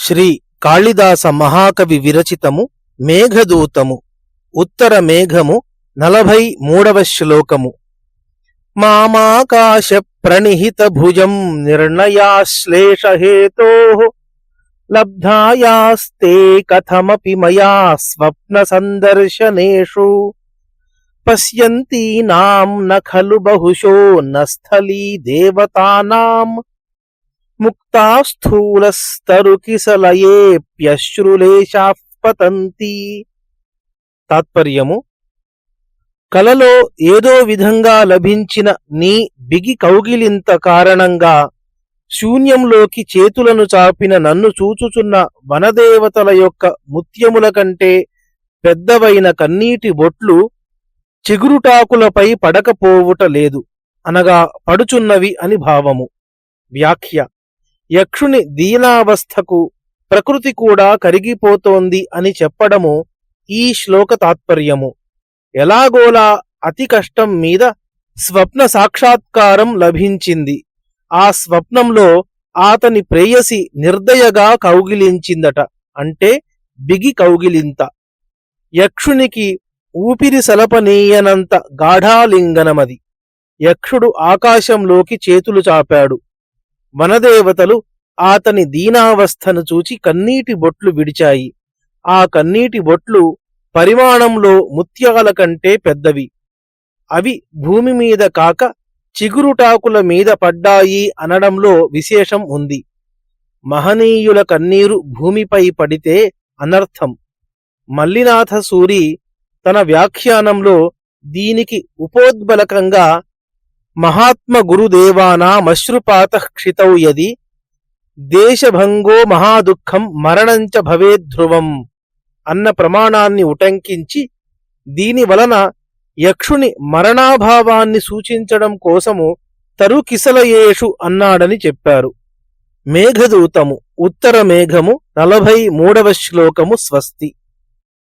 శ్రీ కాళిదాస మహాకవి విరచితము మేఘదూతము ఉత్తర మేఘము 43వ శ్లోకము. మామాకాశ ప్రణిహిత భుజం నిర్ణయాశ్లేషహేతోః లబ్ధాయాస్తే కథమపి మయా స్వప్న సందర్శనేషు పశ్యంతీనాం న ఖలు బహుశో న స్థలీ దేవతానాం ముక్తా స్థూలస్తరుకిసలయేప్యశ్రులేశాః పతంతి. తాత్పర్యము: కలలో ఏదో విధంగా లభించిన నీ బిగి కౌగిలింత కారణంగా శూన్యంలోకి చేతులను చాపిన నన్ను చూచుచున్న వనదేవతల యొక్క ముత్యముల కంటే పెద్దవైన కన్నీటి బొట్లు చిగురుటాకులపై పడకపోవుట లేదు, అనగా పడుచున్నవి అని భావము. వ్యాఖ్య: యక్షుని దీనావస్థకు ప్రకృతి కూడా కరిగిపోతోంది అని చెప్పడము ఈ శ్లోక తాత్పర్యము. ఎలాగోలా అతి కష్టం మీద స్వప్న సాక్షాత్కారం లభించింది. ఆ స్వప్నంలో అతని ప్రేయసి నిర్దయగా కౌగిలించిందట, అంటే బిగి కౌగిలింత. యక్షునికి ఊపిరి సలపనీయనంత గాఢాలింగనమది. యక్షుడు ఆకాశంలోకి చేతులు చాపాడు. వనదేవతలు అతని దీనావస్థను చూచి కన్నీటి బొట్లు విడిచాయి. ఆ కన్నీటి బొట్లు పరిమాణంలో ముత్యాల కంటే పెద్దవి. అవి భూమి మీద కాక చిగురుటాకుల మీద పడ్డాయి అనడంలో విశేషం ఉంది. మహనీయుల కన్నీరు భూమిపై పడితే అనర్థం. మల్లినాథ సూరి తన వ్యాఖ్యానంలో దీనికి ఉపోద్బలకంగా మహాత్మ గురుదేవానామశ్రుపాతః క్షితౌ యది దేశభంగో మహాదుఃఖం మరణంచ భవేద్ధ్రువం అన్న ప్రమాణాన్ని ఉటంకించి దీనివలన యక్షుని మరణాభావాన్ని సూచించడం కోసము తరుకిసలయేషు అన్నాడని చెప్పారు. మేఘదూతము ఉత్తర మేఘము 43వ శ్లోకము. స్వస్తి.